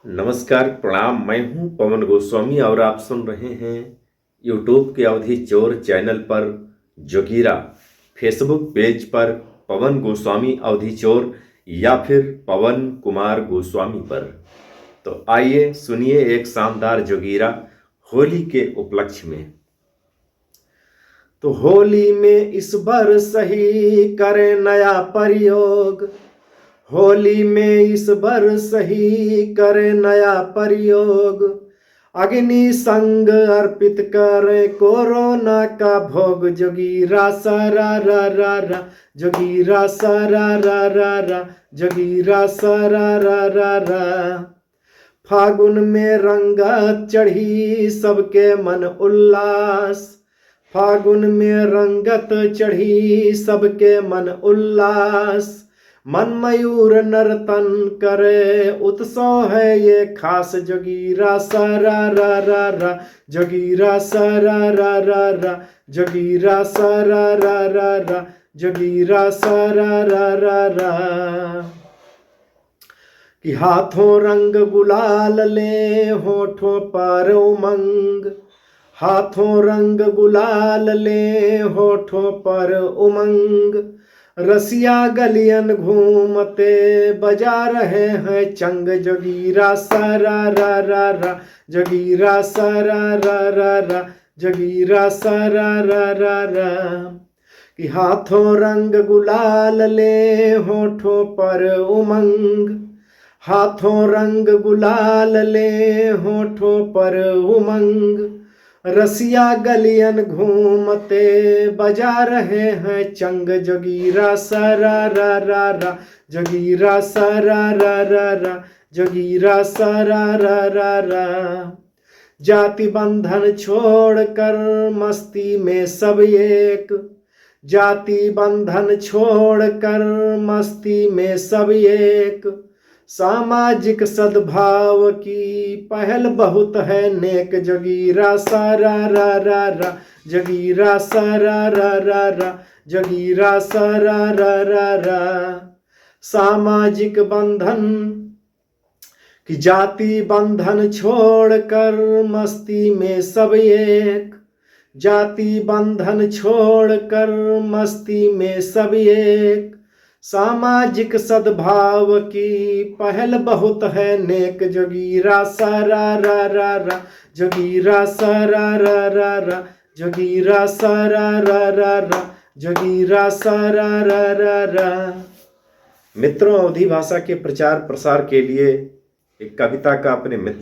नमस्कार, प्रणाम। मैं हूं पवन गोस्वामी और आप सुन रहे हैं यूट्यूब के अवधि चोर चैनल पर जोगीरा, फेसबुक पेज पर पवन गोस्वामी अवधि चोर या फिर पवन कुमार गोस्वामी पर। तो आइए सुनिए एक शानदार जोगीरा होली के उपलक्ष्य में। तो होली में इस बार सही करे नया प्रयोग, होली में इस बार सही करे नया प्रयोग, अग्नि संग अर्पित करे कोरोना का भोग। जोगीरा सारा रा रा रा, जोगीरा सारा रा रा रा, जोगीरा सारा रा रा रा। फागुन में रंगत चढ़ी सबके मन उल्लास, फागुन में रंगत चढ़ी सबके मन उल्लास। मन मयूर नर्तन करे उत्सव है ये खास। जोगीरा सारा रा रा रा, जोगीरा सारा रा रा रा, जोगीरा सारा रा रा रा, जोगीरा सारा रा रा रा। कि हाथों रंग गुलाल ले होठों पर उमंग, हाथों रंग गुलाल ले होठों पर उमंग। रसिया गलियन घूमते बजा रहे हैं चंग। जोगीरा सारा रा रा रा, जोगीरा सारा रा रा रा, जोगीरा सारा रा रा रा। कि हाथों रंग गुलाल ले होठों पर उमंग, हाथों रंग गुलाल ले होठों पर उमंग। रसिया गलियन घूमते बजा रहे हैं चंग। जोगीरा सारा रा रा रा, जोगीरा सारा रा रा रा, जोगीरा सारा रा रा रा। जाति बंधन छोड़कर मस्ती में सब एक, जाति बंधन छोड़कर मस्ती में सब एक। सामाजिक सद्भाव की पहल बहुत है नेक। जोगीरा सारा रा रा रा, जोगीरा सारा रा रा रा, जोगीरा सारा रा रा रा। सामाजिक बंधन कि जाति बंधन छोड़कर मस्ती में सब एक, जाति बंधन छोड़कर मस्ती में सब एक। सामाजिक सद्भाव की पहल बहुत है नेक। जोगीरा सारा रा रा रा, जोगीरा सारा रा रा रा, जोगीरा सारा रा रा रा, जोगीरा सारा रा रा रा। मित्रों, अवधी भाषा के प्रचार प्रसार के लिए एक कविता का अपने मित्र